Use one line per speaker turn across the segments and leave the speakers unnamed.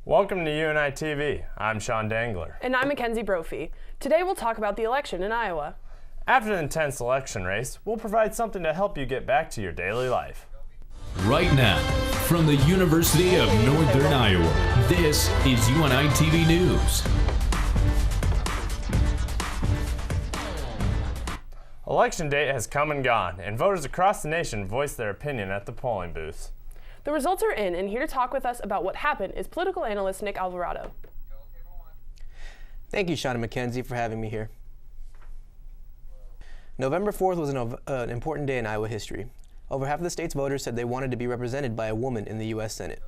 Welcome to UNITV. I'm Sean Dangler.
And I'm Mackenzi Brophy. Today we'll talk about the election in Iowa.
After the intense election race, we'll provide something to help you get back to your daily life.
Right now, from the University of Northern Iowa, this is UNITV News.
Election day has come and gone, and voters across the nation voiced their opinion at the polling booths.
The results are in, and here to talk with us about what happened is political analyst Nick Alvarado.
Thank you, Sean and Mackenzie, for having me here. November 4th was an important day in Iowa history. Over half of the state's voters said they wanted to be represented by a woman in the U.S. Senate.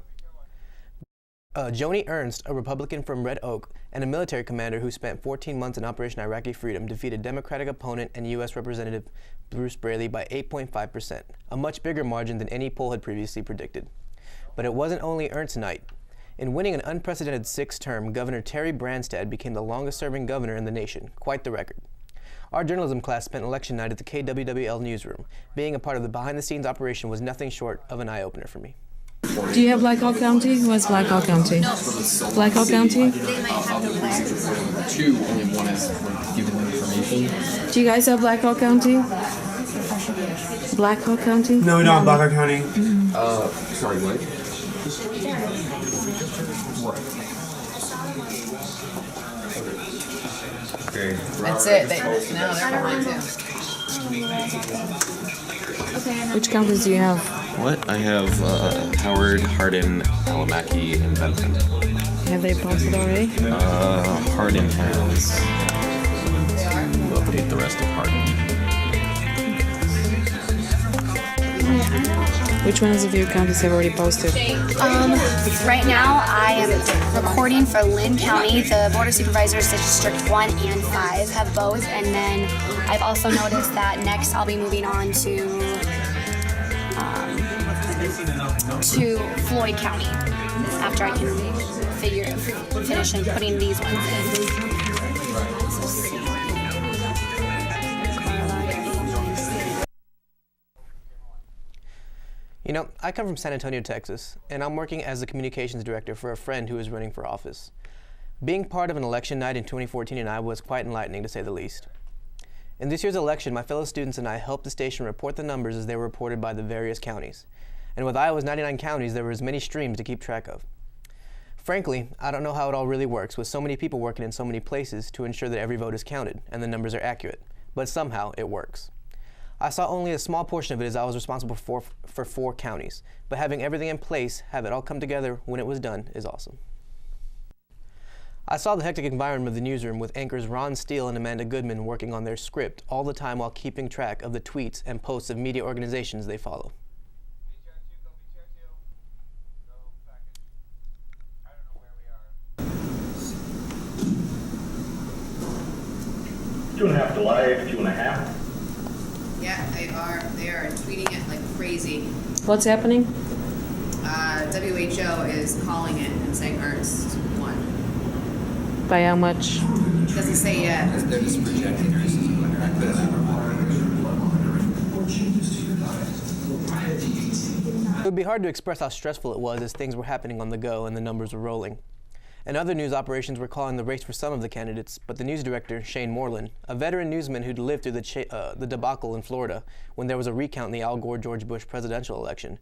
Joni Ernst, a Republican from Red Oak and a military commander who spent 14 months in Operation Iraqi Freedom, defeated Democratic opponent and U.S. Representative Bruce Braley by 8.5%, a much bigger margin than any poll had previously predicted. But it wasn't only Ernst's night. In winning an unprecedented sixth term, Governor Terry Branstad became the longest-serving governor in the nation, quite the record. Our journalism class spent election night at the KWWL newsroom. Being a part of the behind-the-scenes operation was nothing short of an eye-opener for me.
Do you have Blackhawk County? What's Blackhawk County? No. Blackhawk County?
They might have the where. Two, only one is giving them information.
Do you guys have Blackhawk County? Blackhawk County?
No, we don't have Blackhawk County.
Sorry, what?
Okay.
That's it. Now they're going to.
Which counties do you have?
What? I have Howard, Hardin, Alamaki, and Benton.
Have they posted already?
Hardin has. We'll update the rest of Hardin.
Which ones of your counties have already posted?
Right now I am recording for Lynn County. The Board of Supervisors District 1 and 5 have both, and then I've also noticed that next I'll be moving on to Floyd County after I can finish and putting these ones in.
You know, I come from San Antonio, Texas, and I'm working as the communications director for a friend who is running for office. Being part of an election night in 2014 in Iowa was quite enlightening, to say the least. In this year's election, my fellow students and I helped the station report the numbers as they were reported by the various counties. And with Iowa's 99 counties, there were as many streams to keep track of. Frankly, I don't know how it all really works, with so many people working in so many places to ensure that every vote is counted and the numbers are accurate, but somehow it works. I saw only a small portion of it as I was responsible for 4 counties, but having everything in place, have it all come together when it was done, is awesome. I saw the hectic environment of the newsroom with anchors Ron Steele and Amanda Goodman working on their script all the time while keeping track of the tweets and posts of media organizations they follow.
Two and a half to live, 2.5.
Yeah, they are. They are tweeting it like crazy.
What's happening?
WHO is calling it and saying Ernst won.
By how much?
Doesn't say yet.
They're just projecting Ernst as a winner.
It would be hard to express how stressful it was as things were happening on the go and the numbers were rolling. And other news operations were calling the race for some of the candidates, but the news director, Shane Moreland, a veteran newsman who'd lived through the debacle in Florida when there was a recount in the Al Gore-George Bush presidential election,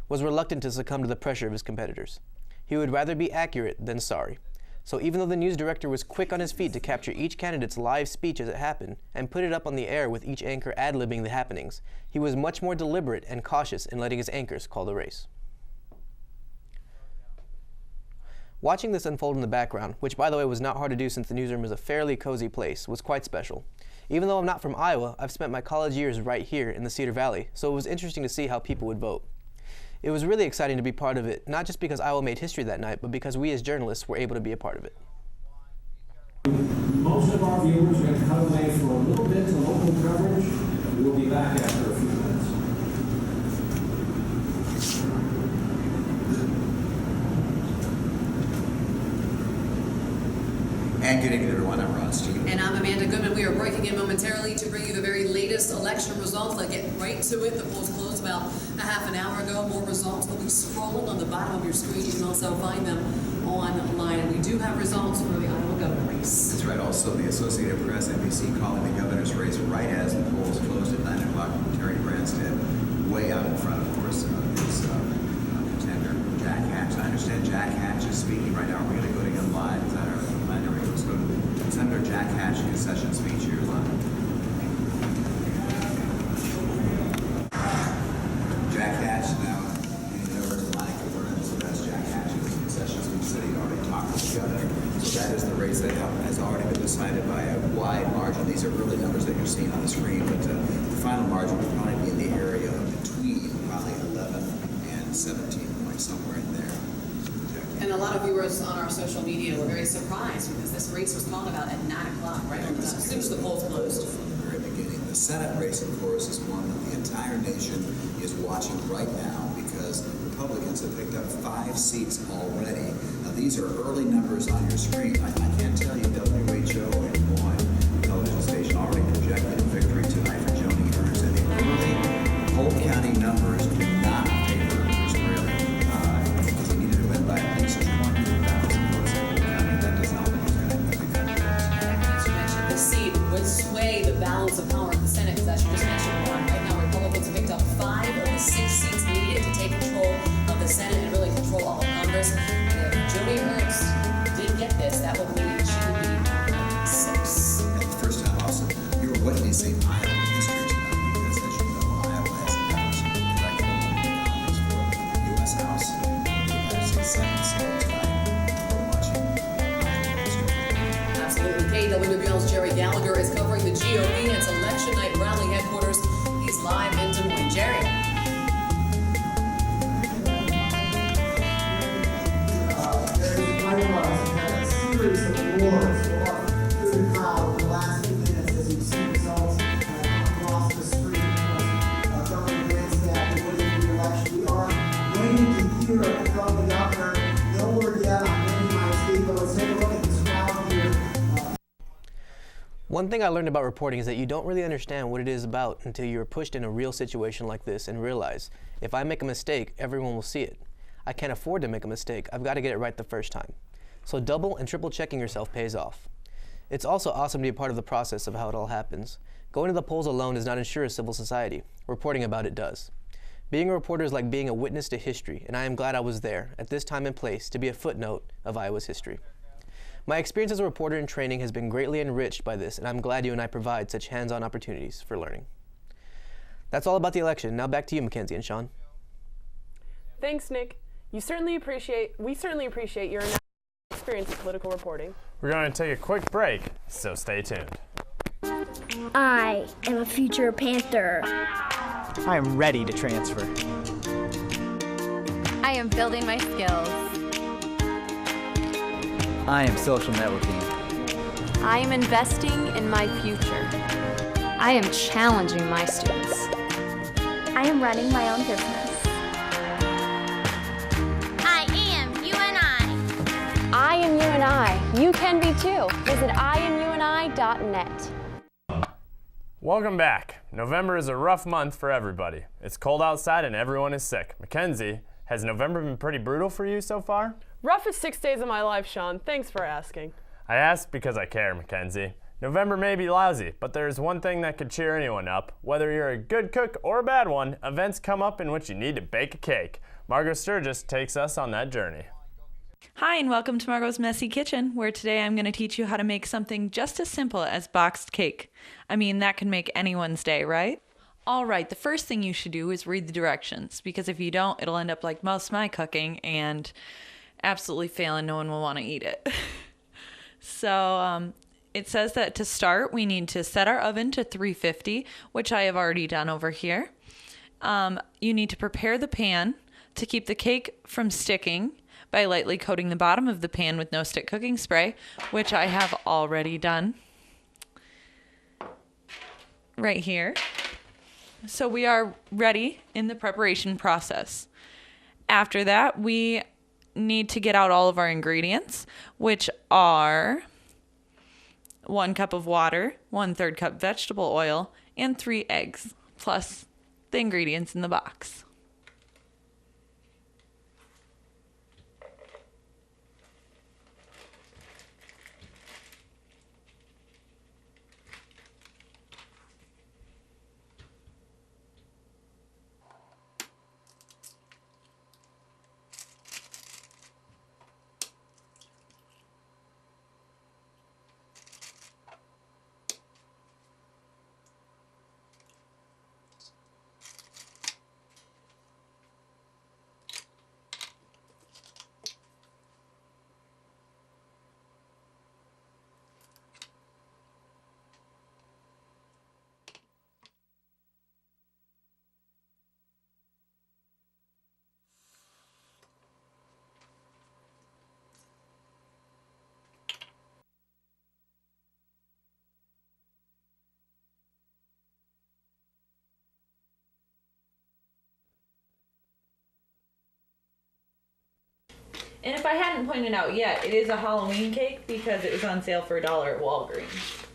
was reluctant to succumb to the pressure of his competitors. He would rather be accurate than sorry. So even though the news director was quick on his feet to capture each candidate's live speech as it happened and put it up on the air with each anchor ad-libbing the happenings, he was much more deliberate and cautious in letting his anchors call the race. Watching this unfold in the background, which by the way was not hard to do since the newsroom is a fairly cozy place, was quite special. Even though I'm not from Iowa, I've spent my college years right here in the Cedar Valley, so it was interesting to see how people would vote. It was really exciting to be part of it, not just because Iowa made history that night, but because we as journalists were able to be a part of it.
Most of our viewers are going to cut away for a little bit to local coverage. We will be back after a few minutes.
And good evening, everyone. I'm Ron Steve.
And I'm Amanda Goodman. We are breaking in momentarily to bring you the very latest election results. I'll get right to it. The polls closed about a half an hour ago. More results will be scrolling on the bottom of your screen. You can also find them online. And we do have results for the Iowa governor race.
That's right. Also, the Associated Press, NBC, calling the governor's race right as the polls closed at 9 o'clock. Terry Branstad way out in front, of course, his contender, Jack Hatch. I understand Jack Hatch is speaking right now. We're going to go to him live. Is that our plan? Let's go to Senator Jack Hatch concession speech here live. Jack Hatch now handing over to Monica Burns. So that's Jack Hatch's concession speech that he already talked with the governor. So that is the race that has already been decided by a wide margin. These are early numbers that you're seeing on the screen, but the final margin will probably be in the area of between probably 11 and 17 points, somewhere in there.
And a lot of viewers on our social media were very surprised because this race was called about at 9 o'clock, right? As soon as the polls closed.
From the very beginning. The Senate race, of course, is one that the entire nation is watching right now because Republicans have picked up 5 seats already. Now, these are early numbers on your screen. I can't tell you, WHO and Des Moines television station already projected a victory tonight for Joni Ernst. And the early Polk County numbers do not favor Bruce Braley because he needed to win by at least 20,000 votes in Polk County. That does not look good.
As you mentioned, this seat would sway the balance of power in the Senate, because as you just mentioned, Ron, right now Republicans have picked up 5 of the 6 seats needed to take control of the Senate and really control all of Congress. And if Joni Ernst did get this, that would mean she would be 6.
And the first time also, you're witnessing Iowa history tonight because, as you know, Iowa has never elected a woman in Congress for the U.S. House and the United States Senate. So tonight, we're watching Iowa history.
Absolutely. KWWL's Jerry Gallagher is covering the GOP at its election night rally headquarters. He's live in Des Moines. Jerry.
Series of wars will often through the crowd over the last few minutes as you see results across the street. Governor Branstad is winning the election. We are waiting to hear from the governor. No word yet on when he might speak, but let's take a look at this crowd here.
One thing I learned about reporting is that you don't really understand what it is about until you're pushed in a real situation like this and realize if I make a mistake, everyone will see it. I can't afford to make a mistake. I've got to get it right the first time. So double and triple checking yourself pays off. It's also awesome to be a part of the process of how it all happens. Going to the polls alone does not ensure a civil society. Reporting about it does. Being a reporter is like being a witness to history, and I am glad I was there at this time and place to be a footnote of Iowa's history. My experience as a reporter in training has been greatly enriched by this, and I'm glad you and I provide such hands-on opportunities for learning. That's all about the election. Now back to you, Mackenzi and Sean.
Thanks, Nick. We certainly appreciate your experience in political reporting.
We're going to take a quick break, so stay tuned.
I am a future Panther.
I am ready to transfer.
I am building my skills.
I am social networking.
I am investing in my future. I am challenging my students.
I am running my own business.
I am UNI. You can be too. Visit IamUNI.net.
Welcome back. November is a rough month for everybody. It's cold outside and everyone is sick. Mackenzi, has November been pretty brutal for you so far?
Roughest 6 days of my life, Sean. Thanks for asking.
I ask because I care, Mackenzi. November may be lousy, but there is one thing that could cheer anyone up. Whether you're a good cook or a bad one, events come up in which you need to bake a cake. Margot Sturgis takes us on that journey.
Hi, and welcome to Margot's Messy Kitchen, where today I'm going to teach you how to make something just as simple as boxed cake. I mean, that can make anyone's day, right? All right, the first thing you should do is read the directions, because if you don't, it'll end up like most of my cooking and absolutely fail and no one will want to eat it. So it says that to start, we need to set our oven to 350, which I have already done over here. You need to prepare the pan to keep the cake from sticking by lightly coating the bottom of the pan with no stick cooking spray, which I have already done right here. So we are ready in the preparation process. After that, we need to get out all of our ingredients, which are 1 cup of water, 1/3 cup vegetable oil, and 3 eggs, plus the ingredients in the box. And if I hadn't pointed out yet, it is a Halloween cake because it was on sale for $1 at Walgreens.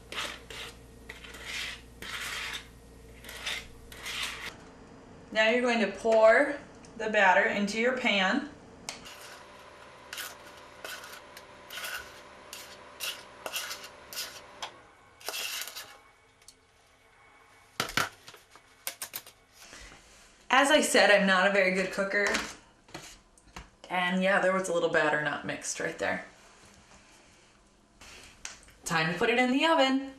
Now you're going to pour the batter into your pan. As I said, I'm not a very good cooker. And yeah, there was a little batter not mixed right there. Time to put it in the oven.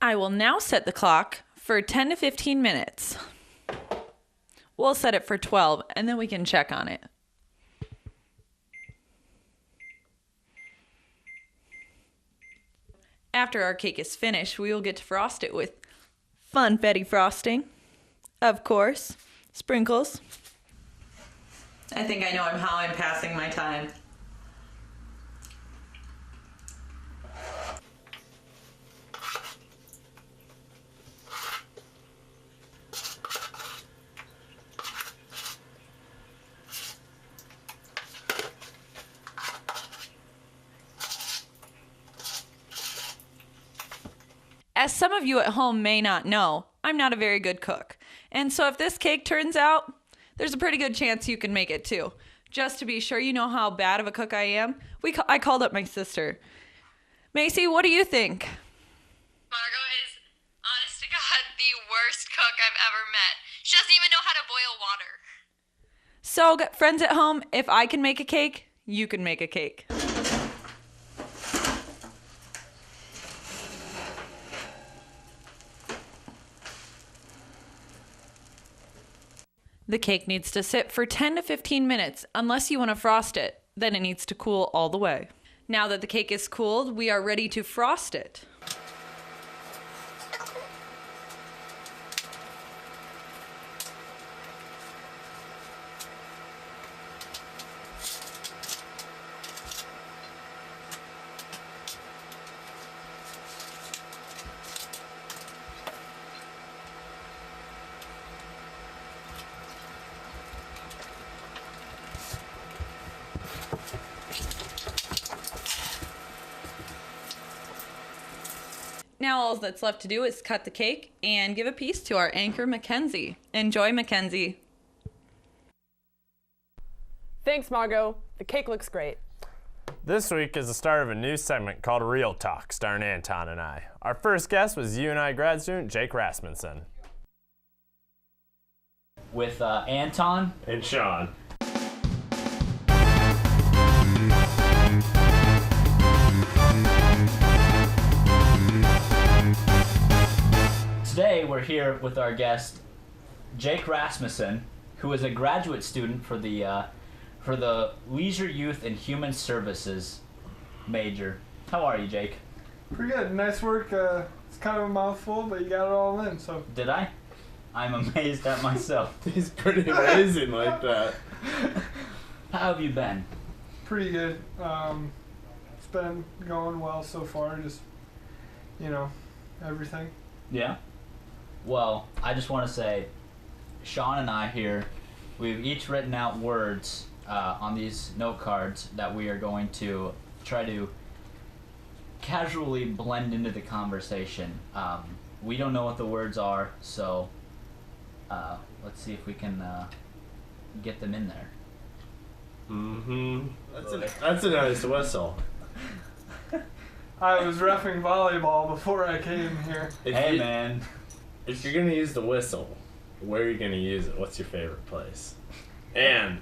I will now set the clock for 10 to 15 minutes. We'll set it for 12 and then we can check on it. After our cake is finished, we will get to frost it with funfetti frosting, of course, sprinkles. I think I know how I'm passing my time. As some of you at home may not know, I'm not a very good cook. And so if this cake turns out, there's a pretty good chance you can make it too. Just to be sure you know how bad of a cook I am, I called up my sister. Macy, what do you think?
Margot is, honest to God, the worst cook I've ever met. She doesn't even know how to boil water.
So, friends at home, if I can make a cake, you can make a cake. The cake needs to sit for 10 to 15 minutes unless you want to frost it. Then it needs to cool all the way. Now that the cake is cooled, we are ready to frost it. Now all that's left to do is cut the cake and give a piece to our anchor, Mackenzi. Enjoy, Mackenzi.
Thanks, Margot. The cake looks great.
This week is the start of a new segment called Real Talk, starring Anton and I. Our first guest was UNI grad student Jake Rasmussen.
With Anton
and Sean.
Today we're here with our guest, Jake Rasmussen, who is a graduate student for the Leisure Youth and Human Services major. How are you, Jake?
Pretty good. Nice work. It's kind of a mouthful, but you got it all in. So.
Did I? I'm amazed at myself.
He's pretty amazing like that.
How have you been?
Pretty good. It's been going well so far. Just, everything.
Yeah. Well, I just want to say, Sean and I here, we've each written out words on these note cards that we are going to try to casually blend into the conversation. We don't know what the words are, so let's see if we can get them in there.
Mm-hmm. That's a nice whistle.
I was reffing volleyball before I came here.
Man.
If you're gonna use the whistle, where are you gonna use it? What's your favorite place? And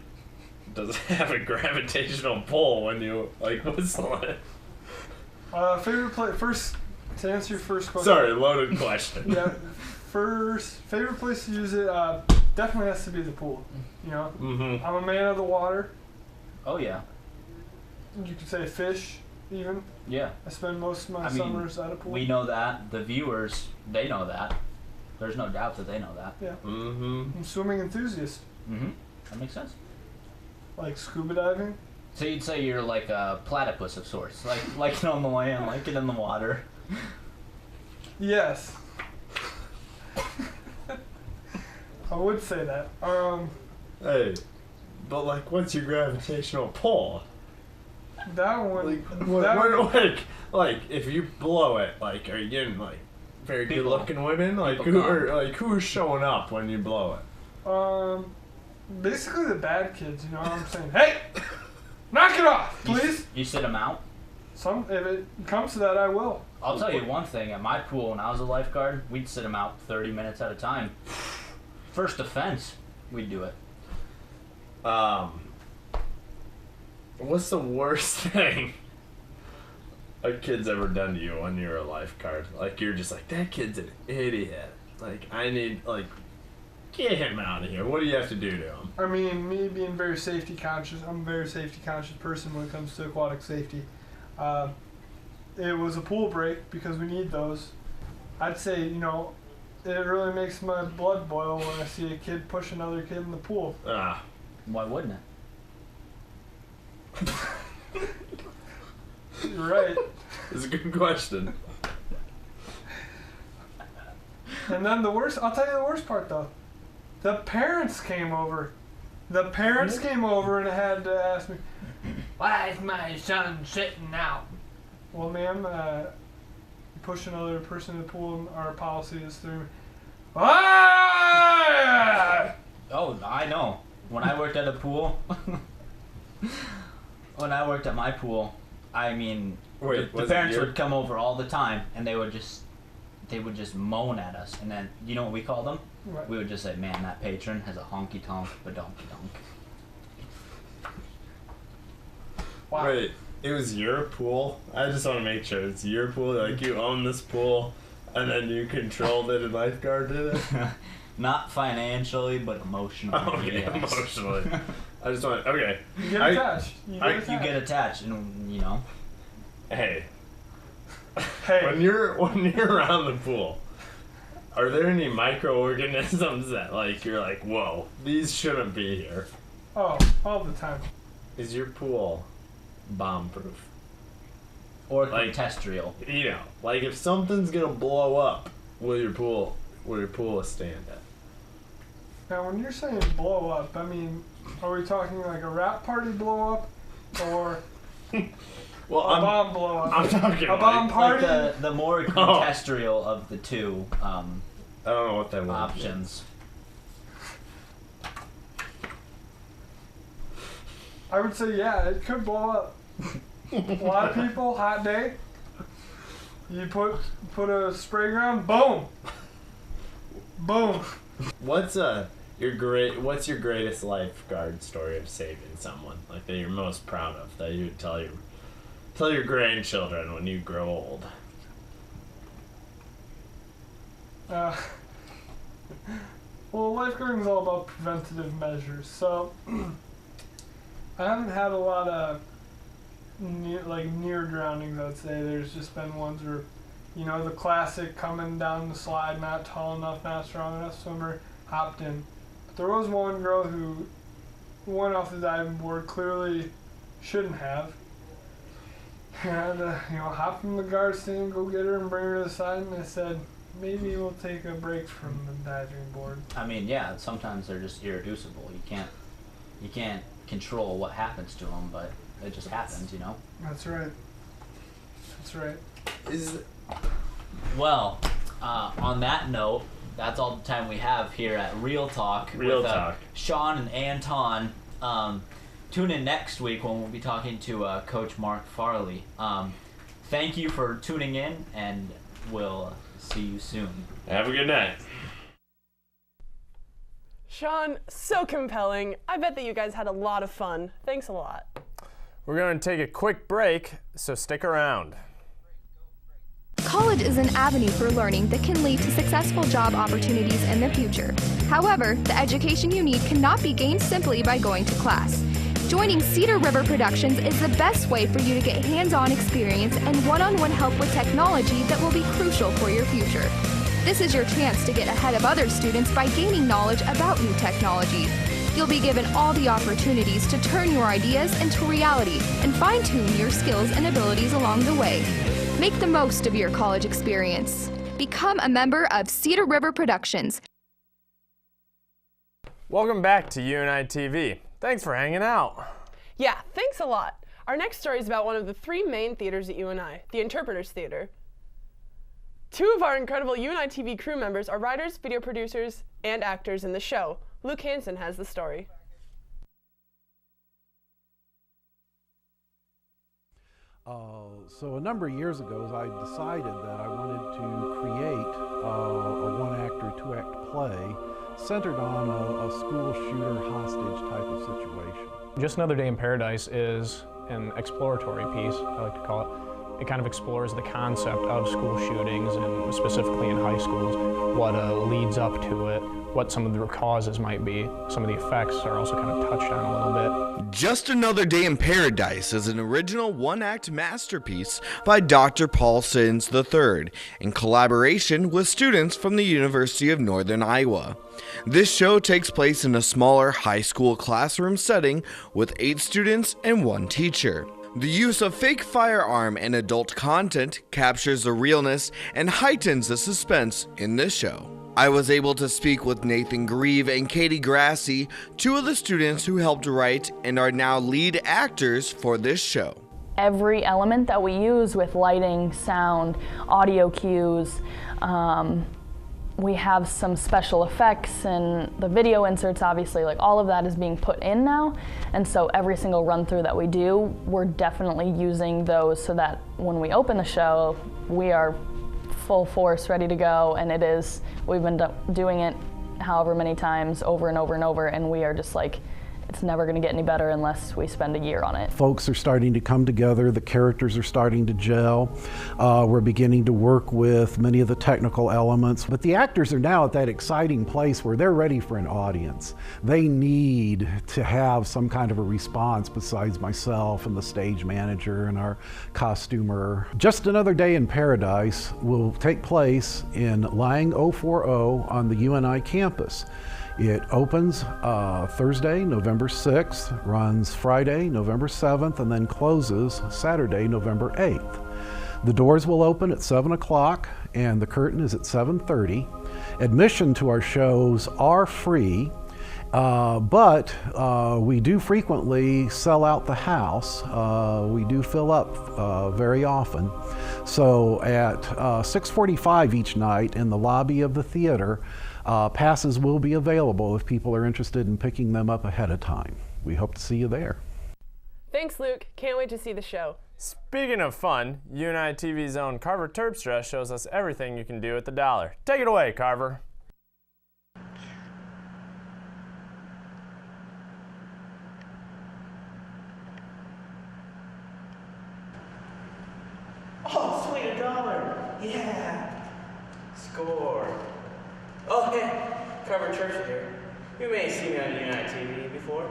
does it have a gravitational pull when you whistle it?
Favorite place. First, to answer your first question.
Sorry, loaded question.
Yeah. First, favorite place to use it definitely has to be the pool. You know, I'm a man of the water.
Oh yeah.
You could say fish, even.
Yeah.
I spend most of my summers at a pool.
We know that. The viewers, they know that. There's no doubt that they know that.
Yeah. I'm a swimming enthusiast.
That makes sense.
Like scuba diving.
So you'd say you're like a platypus of sorts, like it on the land, like it in the water.
Yes. I would say that.
Hey, but what's your gravitational pull?
That one.
Like if you blow it, are you getting very good looking women? Who's showing up when you blow it?
Basically the bad kids. You know what I'm saying? Hey, knock it off, please.
You sit them out.
If it comes to that, I will.
I'll tell you one thing. At my pool, when I was a lifeguard, we'd sit them out 30 minutes at a time. First offense, we'd do it.
What's the worst thing a kid's ever done to you when you're a lifeguard? You're just that kid's an idiot. I need, get him out of here. What do you have to do to him?
I mean, me being very safety conscious, I'm a very safety conscious person when it comes to aquatic safety. It was a pool break because we need those. I'd say, it really makes my blood boil when I see a kid push another kid in the pool.
Why wouldn't it?
You're right.
It's a good question.
And then I'll tell you the worst part though. The parents came over. Came over and had to ask me, why is my son sitting out? Well, ma'am, you push another person in the pool, our policy is through. Ah!
Oh, I know. When I worked at a pool, at my pool, I mean, the parents would come over all the time, and they would just moan at us, and then you know what we called them?
What?
We would just say, "Man, that patron has a honky tonk, badonky donk."
Wow.
Wait, it was your pool? I just want to make sure it's your pool. You own this pool, and then you controlled it and lifeguarded it.
Not financially, but emotionally.
Okay,
yes.
Emotionally. I just want. Okay.
You get attached. You
get attached, and
Hey. When you're around the pool, are there any microorganisms that you're whoa, these shouldn't be here?
Oh, all the time.
Is your pool bomb-proof?
Or terrestrial?
If something's gonna blow up, will your pool stand it?
Now, when you're saying blow up, I mean, are we talking a rap party blow up, or
well,
a bomb blow up?
I'm talking
a bomb party.
The more terrestrial of the two.
I don't know what that
options.
I would say it could blow up. A lot of people, hot day. You put a spray ground, boom, boom.
What's your greatest lifeguard story of saving someone that you're most proud of that you would tell your grandchildren when you grow old?
Well, lifeguarding is all about preventative measures, so I haven't had a lot of near drownings. I'd say there's just been ones where, the classic coming down the slide, not tall enough, not strong enough swimmer, hopped in. But there was one girl who went off the diving board, clearly shouldn't have. And hopped from the guard stand, go get her and bring her to the side, and I said, maybe we'll take a break from the diving board.
I mean, yeah, sometimes they're just irreducible. You can't control what happens to them, but it just happens, you know?
That's right. That's right.
Well, on that note, that's all the time we have here at Real Talk
Real
with
Talk.
Sean and Anton. Tune in next week when we'll be talking to Coach Mark Farley. Thank you for tuning in, and we'll see you soon.
Have a good night.
Sean, so compelling. I bet that you guys had a lot of fun. Thanks a lot.
We're going to take a quick break, so stick around.
College is an avenue for learning that can lead to successful job opportunities in the future. However, the education you need cannot be gained simply by going to class. Joining Cedar River Productions is the best way for you to get hands-on experience and one-on-one help with technology that will be crucial for your future. This is your chance to get ahead of other students by gaining knowledge about new technology. You'll be given all the opportunities to turn your ideas into reality and fine-tune your skills and abilities along the way. Make the most of your college experience. Become a member of Cedar River Productions.
Welcome back to UNITV. Thanks for hanging out.
Yeah, thanks a lot. Our next story is about one of the 3 main theaters at UNI, the Interpreters Theater. 2 of our incredible UNITV crew members are writers, video producers, and actors in the show. Luke Hansen has the story.
So a number of years ago, I decided that I wanted to create a one-act or two-act play centered on a school shooter hostage type of situation.
Just Another Day in Paradise is an exploratory piece, I like to call it. It kind of explores the concept of school shootings, and specifically in high schools, what leads up to it, what some of the causes might be. Some of the effects are also kind of touched on a little bit.
Just Another Day in Paradise is an original one-act masterpiece by Dr. Paul Sins III in collaboration with students from the University of Northern Iowa. This show takes place in a smaller high school classroom setting with 8 students and 1 teacher. The use of fake firearm and adult content captures the realness and heightens the suspense in this show. I was able to speak with Nathan Grieve and Katie Grassi, 2 of the students who helped write and are now lead actors for this show.
Every element that we use with lighting, sound, audio cues, we have some special effects and the video inserts, obviously, like all of that is being put in now. And so every single run through that we do, we're definitely using those so that when we open the show, we are full force, ready to go. And it is, we've been doing it however many times over and over and over, and we are just like, it's never going to get any better unless we spend a year on it.
Folks are starting to come together, the characters are starting to gel, we're beginning to work with many of the technical elements, but the actors are now at that exciting place where they're ready for an audience. They need to have some kind of a response besides myself and the stage manager and our costumer. Just Another Day in Paradise will take place in Lang 040 on the UNI campus. It opens Thursday, November 6th, runs Friday, November 7th, and then closes Saturday, November 8th. The doors will open at 7 o'clock and the curtain is at 7:30. Admission to our shows are free, but we do frequently sell out the house. We do fill up very often. So at 6:45 each night in the lobby of the theater, passes will be available if people are interested in picking them up ahead of time. We hope to see you there.
Thanks, Luke. Can't wait to see the show.
Speaking of fun, UNITV's own Carver Terpstra shows us everything you can do at the dollar. Take it away, Carver.
Oh, sweet, $1. Yeah. Score. Oh, hey, Carver Church here. You may have seen me on UNITV before.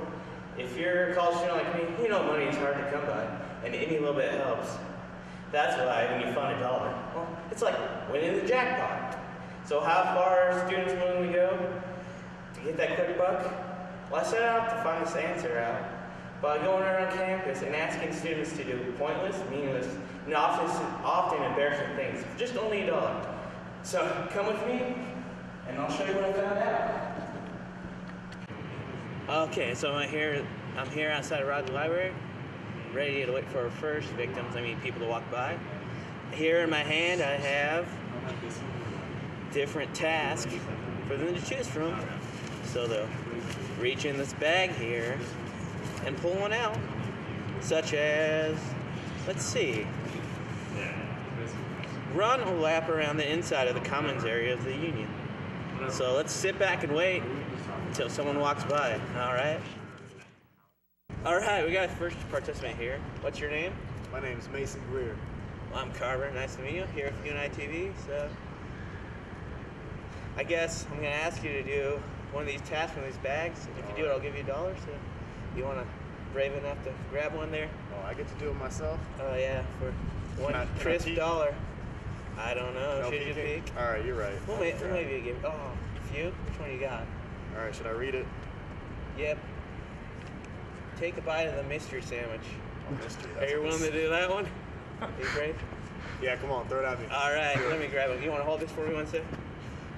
If you're a college student like me, you know money is hard to come by, and any little bit helps. That's why when you find $1, well, it's like winning the jackpot. So how far are students willing to go to get that quick buck? Well, I set out to find this answer out by going around campus and asking students to do pointless, meaningless, and often embarrassing things for just only $1. So come with me, and I'll show you what I found out. Okay, so I'm here outside of Rodney Library, ready to wait for our first victims. I mean, people to walk by. Here in my hand, I have different tasks for them to choose from. So they'll reach in this bag here and pull one out, such as, let's see, run a lap around the inside of the commons area of the Union. So let's sit back and wait until someone walks by, all right? All right, we got a first participant here. What's your name?
My name is Mason Greer.
Well, I'm Carver, nice to meet you, here at UNITV. So I guess I'm gonna ask you to do one of these tasks from these bags. If you do it, I'll give you $1. So you wanna brave enough to grab one there?
Oh, I get to do it myself?
Oh yeah, for one crisp $1. I don't know.
No
Should you
peeking?
peek?
All right, you're right.
Well, maybe you give. Oh, a few? Which one you got?
All right, should I read it?
Yep. Take a bite of the mystery sandwich.
Oh, mystery.
Are you willing to do that one? Are you brave?
Yeah, come on, throw it at me.
All right, let me grab it. You want to hold this for me one second?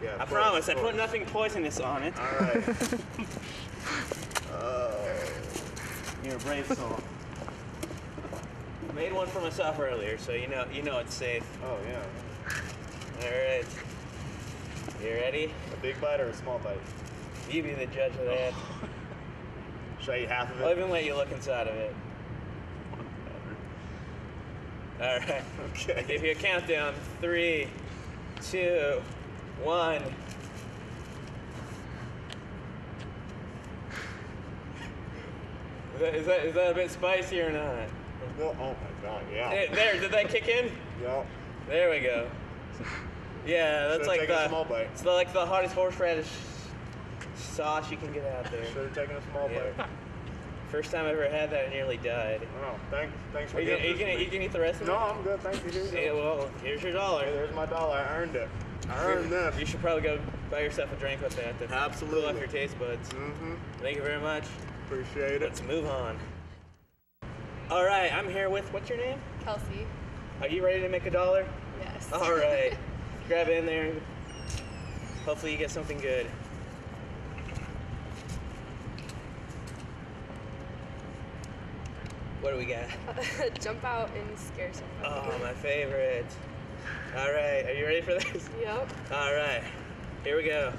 Yeah,
I promise. I put nothing poisonous on it.
All right.
You're a brave soul. Made one for myself earlier, so you know it's safe.
Oh yeah.
All right. You ready?
A big bite or a small bite?
You be the judge of that.
Should I eat half of it?
I'll even let you look inside of it. All right.
Okay.
I'll give you a countdown. 3, 2, 1. Is that a bit spicy or not?
Oh my God, yeah.
There, did that kick in?
Yep.
There we go. Yeah, that's like
a small bite.
It's like the hottest horseradish sauce you can get out there.
Should have taken a small bite.
First time I ever had that, I nearly died.
Oh, thanks for
you can eat the rest of it?
No, I'm good. Thank you.
Yeah, well, here's your $1.
Hey, there's my $1. I earned it. I earned this.
You should probably go buy yourself a drink with that.
Absolutely.
Cool off your taste buds.
Mm-hmm.
Thank you very much.
Appreciate it.
Let's move on. All right, I'm here with, what's your name?
Kelsey.
Are you ready to make $1?
Yes.
All right. Grab it in there. Hopefully you get something good. What do we got?
Jump out and scare someone.
Oh, my favorite. All right, are you ready for this?
Yep.
All right, here we go.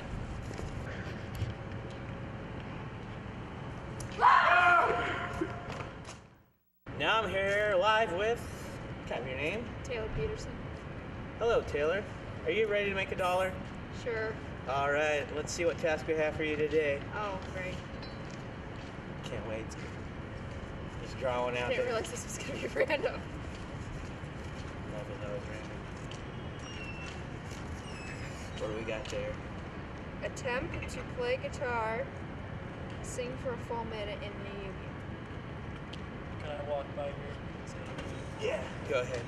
Now I'm here live with, can I have your name?
Taylor Peterson.
Hello, Taylor. Are you ready to make $1?
Sure.
All right, let's see what task we have for you today.
Oh, great.
Can't wait. Just draw one out
I didn't
there.
realize this was going to be random.
Never know it's random. What do we got there?
Attempt to play guitar, sing for a full minute in the Union.
Can I walk by here? Yeah, go ahead.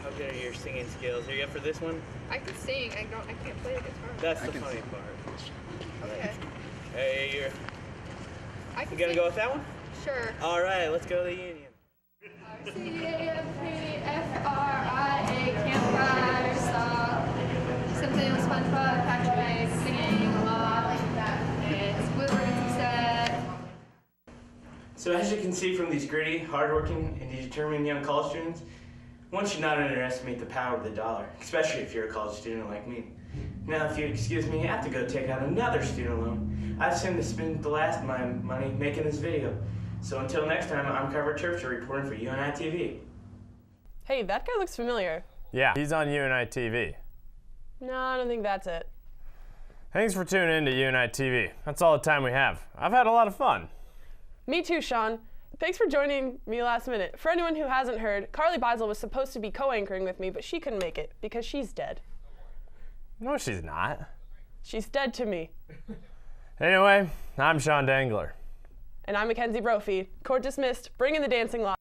How good are your singing skills? Are you up for this one?
I can sing. I can't play the guitar.
That's the funny part.
Okay.
Hey, you
can
gonna
sing.
go with that one?
Sure.
All right, let's go to the Union.
CAMPFRIA campfire stop. Something on SpongeBob, Patrick Banks singing a lot. It's Squidward instead.
So as you can see from these gritty, hardworking, and determined young college students, one should not underestimate the power of the dollar, especially if you're a college student like me. Now, if you excuse me, I have to go take out another student loan. I assume to spend the last of my money making this video. So until next time, I'm Carver Churchill reporting for UNITV.
Hey, that guy looks familiar.
Yeah, he's on UNITV.
No, I don't think that's it.
Thanks for tuning in to UNITV. That's all the time we have. I've had a lot of fun.
Me too, Sean. Thanks for joining me last minute. For anyone who hasn't heard, Carly Beisel was supposed to be co-anchoring with me, but she couldn't make it because she's dead.
No, she's not.
She's dead to me.
Anyway, I'm Sean Dangler.
And I'm Mackenzi Brophy. Court dismissed. Bring in the dancing line.